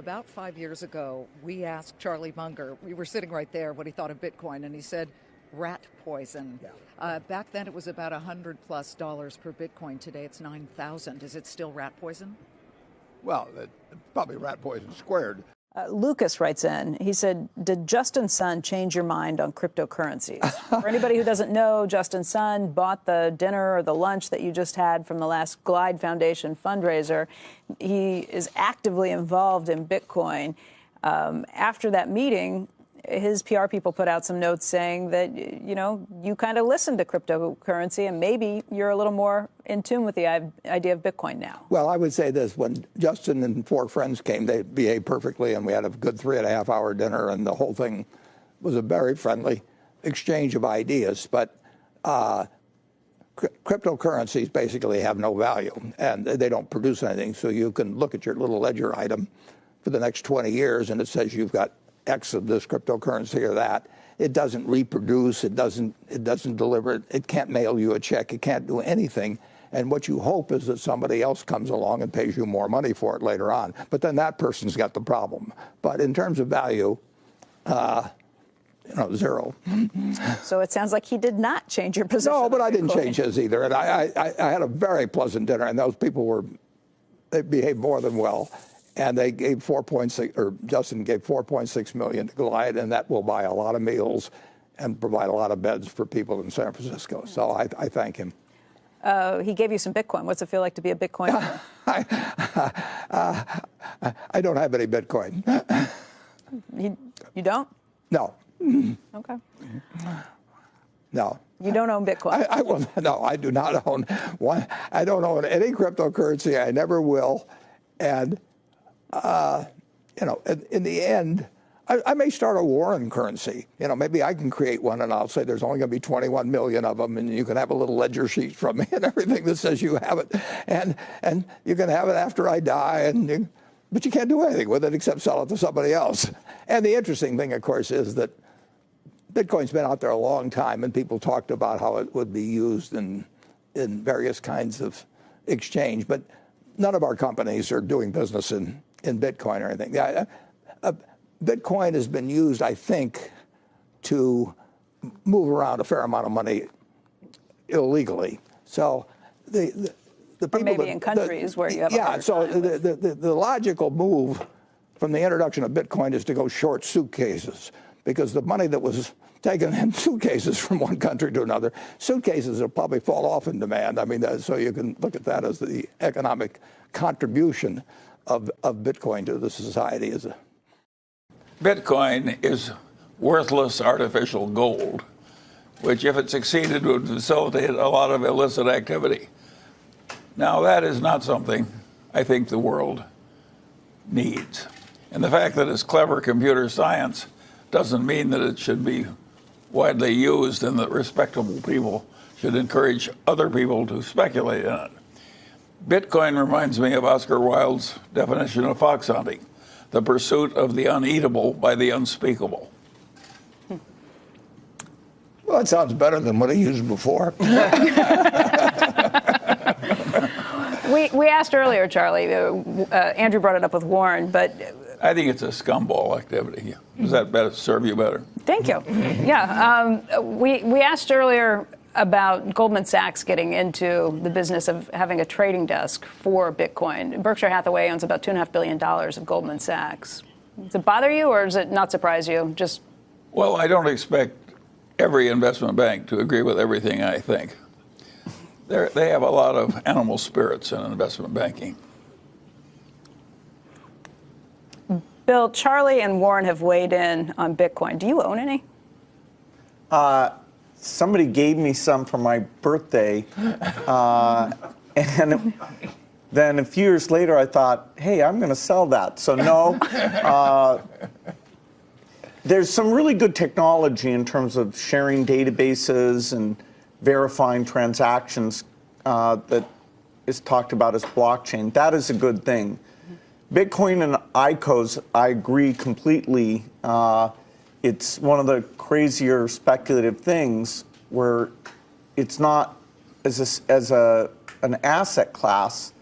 About 5 years ago, we asked Charlie Munger, we were sitting right there, what he thought of Bitcoin, and he said rat poison. Yeah. Back then it was about $100+ per Bitcoin. Today it's 9,000. Is it still rat poison? Well, probably rat poison squared. Lucas writes in, he said, did Justin Sun change your mind on cryptocurrencies? For anybody who doesn't know, Justin Sun bought the dinner or the lunch that you just had from the last Glide Foundation fundraiser. He is actively involved in Bitcoin. After that meeting, his PR people put out some notes saying that, you know, you kind of listened to cryptocurrency and maybe you're a little more in tune with the idea of Bitcoin now. Well, I would say this. When Justin and 4 friends came, they behaved perfectly, and we had a good 3.5-hour dinner, and the whole thing was a very friendly exchange of ideas. But cryptocurrencies basically have no value, and they don't produce anything. So you can look at your little ledger item for the next 20 years, and it says you've got X of this cryptocurrency or that. It doesn't reproduce. It doesn't deliver. It can't mail you a check. It can't do anything. And what you hope is that somebody else comes along and pays you more money for it later on. But then that person's got the problem. But in terms of value, zero. So it sounds like he did not change your position. No, but I didn't change his either. And I had a very pleasant dinner, and those people they behaved more than well. And they gave Justin gave $4.6 million to Glide, and that will buy a lot of meals and provide a lot of beds for people in San Francisco. So I thank him. He gave you some Bitcoin. What's it feel like to be a Bitcoiner? I don't have any Bitcoin. You don't? No. Okay. No. You don't own Bitcoin? No, I do not own one. I don't own any cryptocurrency. I never will. And in the end, I may start a war on currency. Maybe I can create one, and I'll say there's only going to be 21 million of them, and you can have a little ledger sheet from me and everything that says you have it, and you can have it after I die, but you can't do anything with it except sell it to somebody else. And the interesting thing, of course, is that Bitcoin's been out there a long time, and people talked about how it would be used in various kinds of exchange, but none of our companies are doing business in Bitcoin or anything. Bitcoin has been used, I think, to move around a fair amount of money illegally. So the people or maybe in countries where you have so the logical move from the introduction of Bitcoin is to go short suitcases, because the money that was taken in suitcases from one country to another, suitcases will probably fall off in demand. I mean, so you can look at that as the economic contribution of Bitcoin to the society. Bitcoin is worthless artificial gold, which, if it succeeded, would facilitate a lot of illicit activity. Now, that is not something I think the world needs. And the fact that it's clever computer science doesn't mean that it should be widely used and that respectable people should encourage other people to speculate in it. Bitcoin reminds me of Oscar Wilde's definition of fox hunting, the pursuit of the uneatable by the unspeakable. Well, that sounds better than what I used before. We asked earlier, Charlie, Andrew brought it up with Warren, but I think it's a scumball activity. Does that serve you better? Thank you. Yeah. We asked earlier about Goldman Sachs getting into the business of having a trading desk for Bitcoin. Berkshire Hathaway owns about $2.5 billion of Goldman Sachs. Does it bother you, or does it not surprise you? Well, I don't expect every investment bank to agree with everything I think. They have a lot of animal spirits in investment banking. Bill, Charlie and Warren have weighed in on Bitcoin. Do you own any? Somebody gave me some for my birthday, and then a few years later I thought, hey, I'm going to sell that. So no. There's some really good technology in terms of sharing databases and verifying transactions that is talked about as blockchain. That is a good thing. Bitcoin and ICOs, I agree completely. It's one of the crazier speculative things where it's not, as an asset class,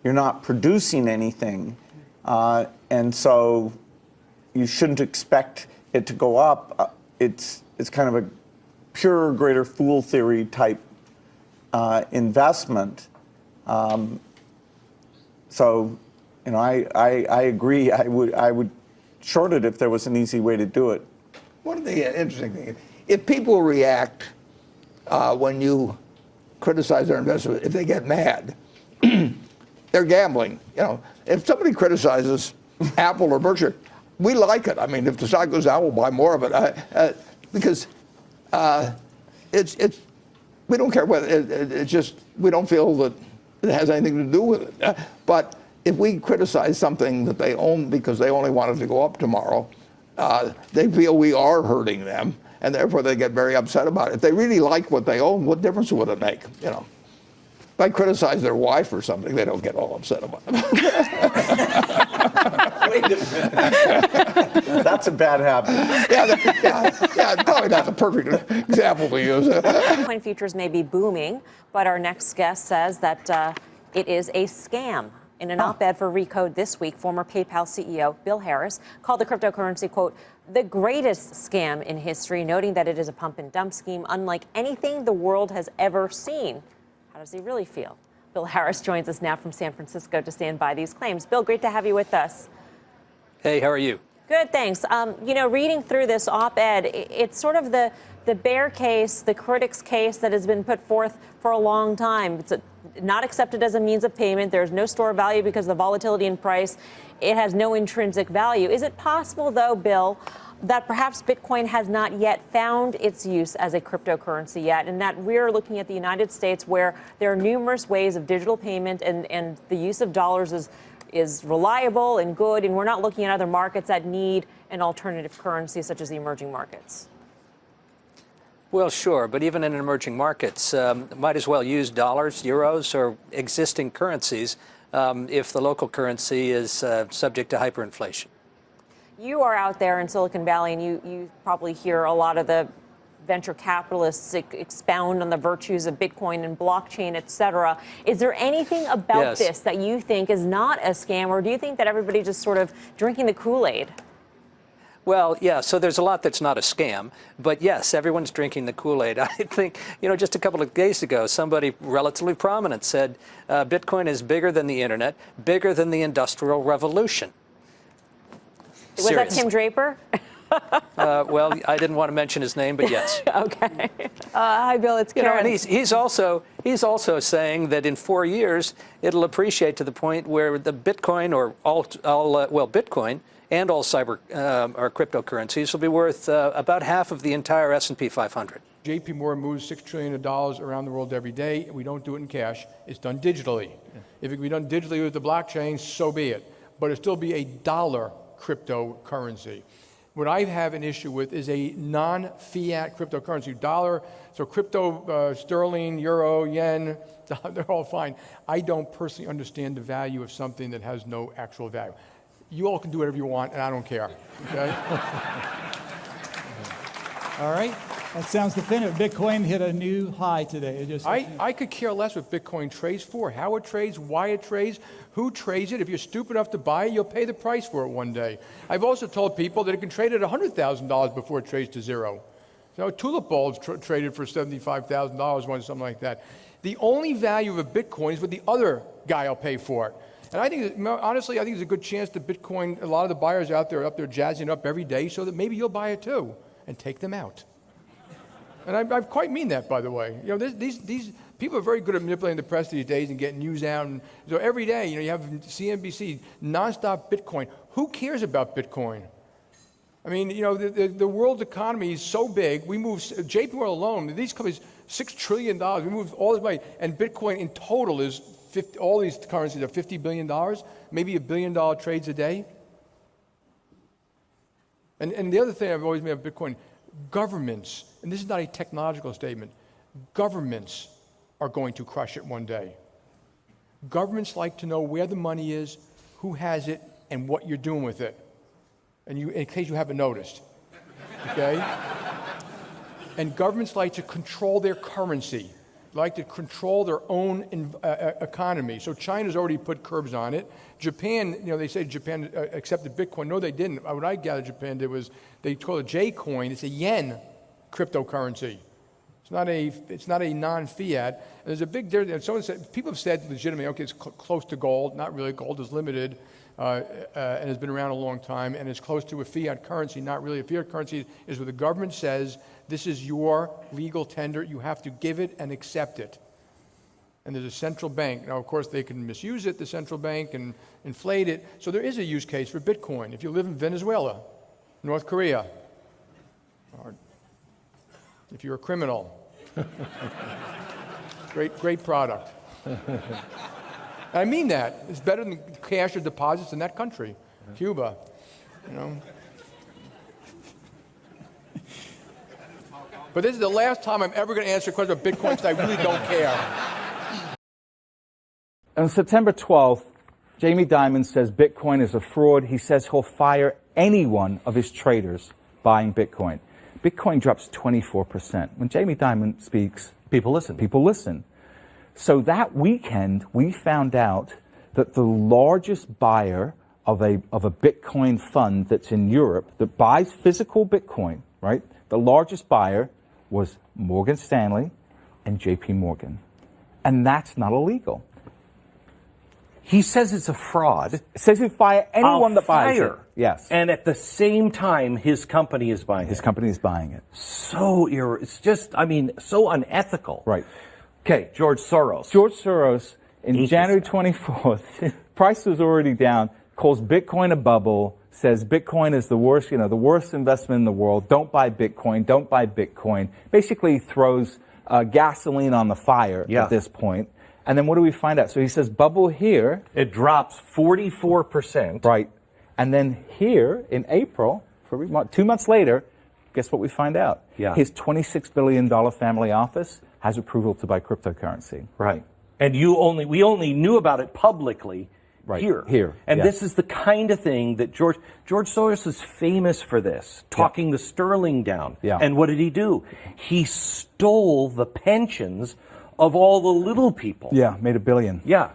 you're not producing anything. And And so you shouldn't expect it to go up. It's kind of a pure greater fool theory type investment. So, I agree. I would short it if there was an easy way to do it. One of the interesting things, if people react when you criticize their investment, if they get mad, they're gambling. If somebody criticizes Apple or Berkshire, we like it. I mean, if the stock goes down, we'll buy more of it because it's we don't care whether it's just we don't feel that it has anything to do with it. But if we criticize something that they own because they only want it to go up tomorrow, they feel we are hurting them, and therefore they get very upset about it. If they really like what they own, what difference would it make? If I criticize their wife or something, they don't get all upset about it. Wait a minute. That's a bad habit. Yeah, probably not the perfect example to use. Bitcoin futures may be booming, but our next guest says that it is a scam. In an op-ed for Recode this week, former PayPal CEO Bill Harris called the cryptocurrency, quote, the greatest scam in history, noting that it is a pump and dump scheme unlike anything the world has ever seen. How does he really feel? Bill Harris joins us now from San Francisco to stand by these claims. Bill, great to have you with us. Hey, how are you? Good, thanks. Reading through this op-ed, it's sort of the bear case, the critic's case that has been put forth for a long time. It's not accepted as a means of payment. There's no store value because of the volatility in price. It has no intrinsic value. Is it possible, though, Bill, that perhaps Bitcoin has not yet found its use as a cryptocurrency yet, and that we're looking at the United States where there are numerous ways of digital payment and the use of dollars is reliable and good, and we're not looking at other markets that need an alternative currency such as the emerging markets? Well, sure, but even in emerging markets, might as well use dollars, euros, or existing currencies if the local currency is subject to hyperinflation. You are out there in Silicon Valley, and you probably hear a lot of the venture capitalists expound on the virtues of Bitcoin and blockchain, et cetera. Is there anything about this that you think is not a scam, or do you think that everybody's just sort of drinking the Kool-Aid? Well, yeah, so there's a lot that's not a scam, but yes, everyone's drinking the Kool-Aid. I think, just a couple of days ago, somebody relatively prominent said Bitcoin is bigger than the internet, bigger than the Industrial Revolution. Was that Tim Draper? Well, I didn't want to mention his name, but yes. Okay. Hi, Bill. It's Karen. And he's also saying that in 4 years it'll appreciate to the point where the Bitcoin or Bitcoin and all cyber or cryptocurrencies will be worth about half of the entire S&P 500. JP Morgan moves $6 trillion around the world every day. We don't do it in cash. It's done digitally. If it can be done digitally with the blockchain, so be it. But it'll still be a dollar cryptocurrency. What I have an issue with is a non-fiat cryptocurrency. Dollar, so crypto, sterling, euro, yen, they're all fine. I don't personally understand the value of something that has no actual value. You all can do whatever you want, and I don't care. Okay? All right. That sounds definitive. Bitcoin hit a new high today. I could care less what Bitcoin trades for, how it trades, why it trades, who trades it. If you're stupid enough to buy it, you'll pay the price for it one day. I've also told people that it can trade at $100,000 before it trades to zero. So tulip bulbs traded for $75,000 once, something like that. The only value of a Bitcoin is what the other guy will pay for it. And I think, honestly, I think there's a good chance that Bitcoin, a lot of the buyers out there are up there jazzing it up every day so that maybe you'll buy it too and take them out. And I quite mean that, by the way. These people are very good at manipulating the press these days and getting news out. And so every day, you have CNBC, nonstop Bitcoin. Who cares about Bitcoin? I mean, the world's economy is so big. We move, JP Morgan alone, these companies, $6 trillion. We move all this money. And Bitcoin in total is, all these currencies are $50 billion, maybe $1 billion trades a day. And the other thing I've always made of Bitcoin, governments, and this is not a technological statement, governments are going to crush it one day. Governments like to know where the money is, who has it, and what you're doing with it. And in case you haven't noticed, okay? And governments like to control their currency. like to control their own economy. So China's already put curbs on it. Japan, they say Japan accepted Bitcoin. No, they didn't. What I gathered Japan did was they call it J coin. It's a yen cryptocurrency. It's not a non-fiat. And there's a big difference. People have said legitimately, okay, it's close to gold. Not really. Gold is limited and has been around a long time, and it's close to a fiat currency. Not really. A fiat currency is where the government says, this is your legal tender. You have to give it and accept it. And there's a central bank. Now, of course, they can misuse it, the central bank, and inflate it. So there is a use case for Bitcoin. If you live in Venezuela, North Korea, or if you're a criminal, great product. I mean that. It's better than cash or deposits in that country, Cuba, But this is the last time I'm ever going to answer a question about Bitcoin because I really don't care. On September 12th, Jamie Dimon says Bitcoin is a fraud. He says he'll fire any one of his traders buying Bitcoin. Bitcoin drops 24%. When Jamie Dimon speaks, people listen. So that weekend, we found out that the largest buyer of a Bitcoin fund that's in Europe that buys physical Bitcoin, right? The largest buyer was Morgan Stanley and JP Morgan. And that's not illegal. He says it's a fraud. It says he'll fire anyone that buys it. Yes. And at the same time, his company is buying it. His company is buying it. It's just, so unethical. Right. Okay, George Soros. George Soros, in January 24th, price was already down, calls Bitcoin a bubble, says Bitcoin is the worst, the worst investment in the world. Don't buy Bitcoin. Don't buy Bitcoin. Basically throws gasoline on the fire at this point. And then what do we find out? So he says bubble here. It drops 44%. Right. And then here in April, 2 months later, guess what we find out? Yeah. His $26 billion family office has approval to buy cryptocurrency. Right. And we only knew about it publicly here. And this is the kind of thing that George Soros is famous for this, talking the sterling down. Yeah. And what did he do? He stole the pensions of all the little people. Yeah, made $1 billion. Yeah.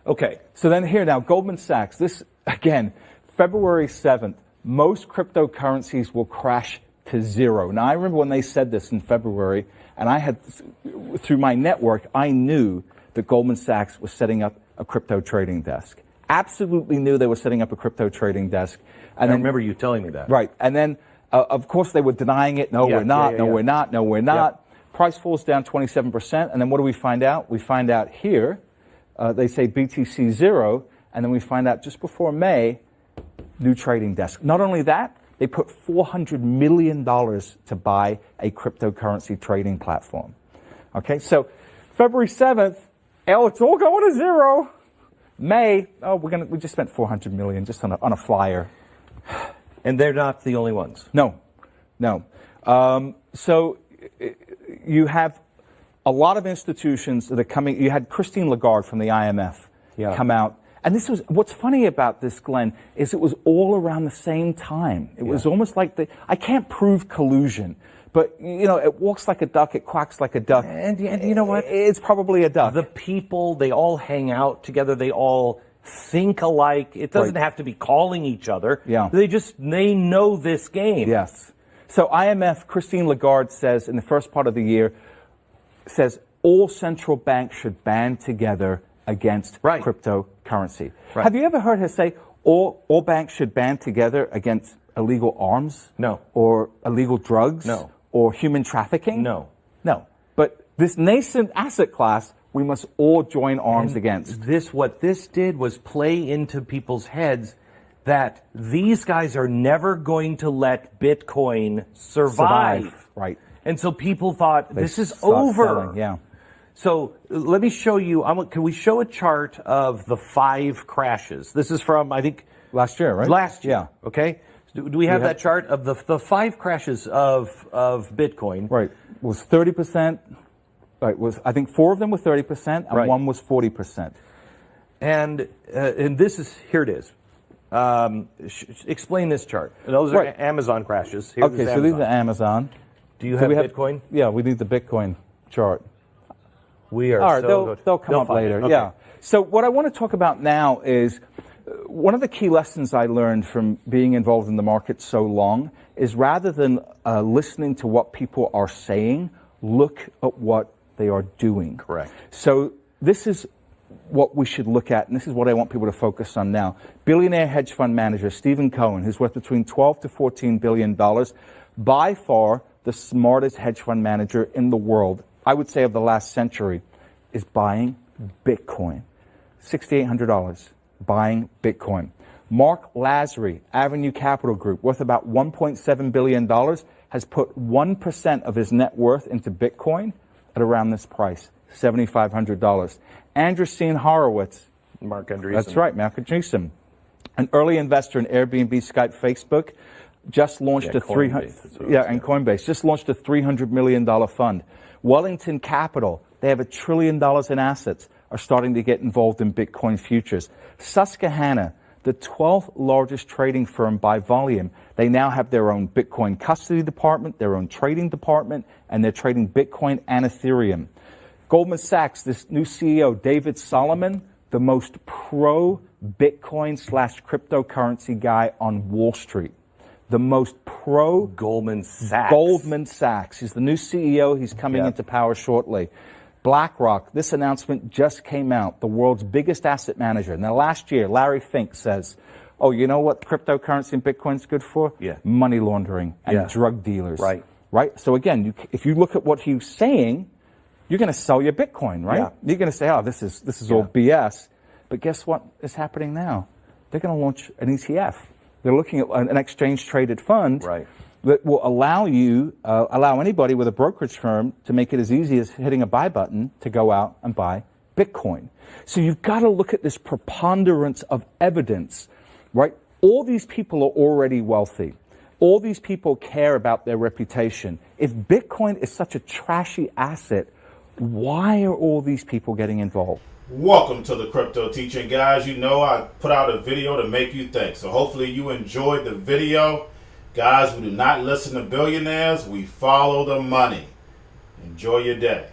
Okay. So then here now, Goldman Sachs, this, again, February 7th, most cryptocurrencies will crash to zero. Now, I remember when they said this in February, and I had, through my network, I knew that Goldman Sachs was setting up a crypto trading desk. Absolutely knew they were setting up a crypto trading desk. And I remember you telling me that. Right. And then, of course, they were denying it. No, we're not. No, we're not. No, we're not. Price falls down 27%. And then what do we find out? We find out here, they say BTC 0. And then we find out just before May, new trading desk. Not only that, they put $400 million to buy a cryptocurrency trading platform. Okay, so February 7th, it's all going to zero. May, we just spent $400 million just on a flyer. And they're not the only ones. No. So you have a lot of institutions that are coming. You had Christine Lagarde from the IMF come out. And this was, what's funny about this, Glenn, is it was all around the same time. It was almost like I can't prove collusion, but, it walks like a duck, it quacks like a duck. And you know what? It's probably a duck. The people, they all hang out together, they all think alike. It doesn't have to be calling each other. Yeah. They know this game. Yes. So IMF, Christine Lagarde says in the first part of the year, says all central banks should band together against cryptocurrency. Right. Have you ever heard her say all banks should band together against illegal arms? No. Or illegal drugs? No. Or human trafficking? No. But this nascent asset class, we must all join arms against. What this did was play into people's heads that these guys are never going to let Bitcoin survive. Right. And so people thought, this is over. Selling. Yeah. So let me show you, can we show a chart of the 5 crashes? This is from, I think... Last year, right? Last year, yeah. Okay? Do we have that chart of the 5 crashes of Bitcoin? Right. It was 30%. Right. I think 4 of them were 30% and 1 was 40%. And this is, here it is. Explain this chart. Those are Amazon crashes. So these are Amazon. Do you have Bitcoin? Yeah, we need the Bitcoin chart. We are All right, so they'll come up find it. later. Okay. Yeah. So what I want to talk about now is one of the key lessons I learned from being involved in the market so long is rather than listening to what people are saying, look at what they are doing. Correct. So this is what we should look at, and this is what I want people to focus on now. Billionaire hedge fund manager Stephen Cohen, who's worth between $12 to $14 billion, by far the smartest hedge fund manager in the world, I would say of the last century, is buying Bitcoin. $6,800, buying Bitcoin. Mark Lazary, Avenue Capital Group, worth about $1.7 billion, has put 1% of his net worth into Bitcoin at around this price, $7,500. Andreessen Horowitz. Mark Andreessen. That's right, Mark Andreessen. An early investor in Airbnb, Skype, Facebook, just launched and Coinbase, just launched a $300 million fund. Wellington Capital, they have $1 trillion in assets, are starting to get involved in Bitcoin futures. Susquehanna, the 12th largest trading firm by volume, they now have their own Bitcoin custody department, their own trading department, and they're trading Bitcoin and Ethereum. Goldman Sachs, this new CEO, David Solomon, the most pro-Bitcoin / cryptocurrency guy on Wall Street. The most pro Goldman Sachs. Goldman Sachs. He's the new CEO. He's coming into power shortly. BlackRock, this announcement just came out, the world's biggest asset manager. Now, last year, Larry Fink says, oh, you know what cryptocurrency and Bitcoin's good for? Yeah. Money laundering and drug dealers. Right. Right? So again, if you look at what he's saying, you're going to sell your Bitcoin, right? Yeah. You're going to say, oh, this is all BS. But guess what is happening now? They're going to launch an ETF. They're looking at an exchange-traded fund that will allow anybody with a brokerage firm to make it as easy as hitting a buy button to go out and buy Bitcoin. So you've got to look at this preponderance of evidence, right? All these people are already wealthy. All these people care about their reputation. If Bitcoin is such a trashy asset, why are all these people getting involved? Welcome to the Crypto Teacher, guys. You know I put out a video to make you think. So hopefully you enjoyed the video. Guys, we do not listen to billionaires. We follow the money. Enjoy your day.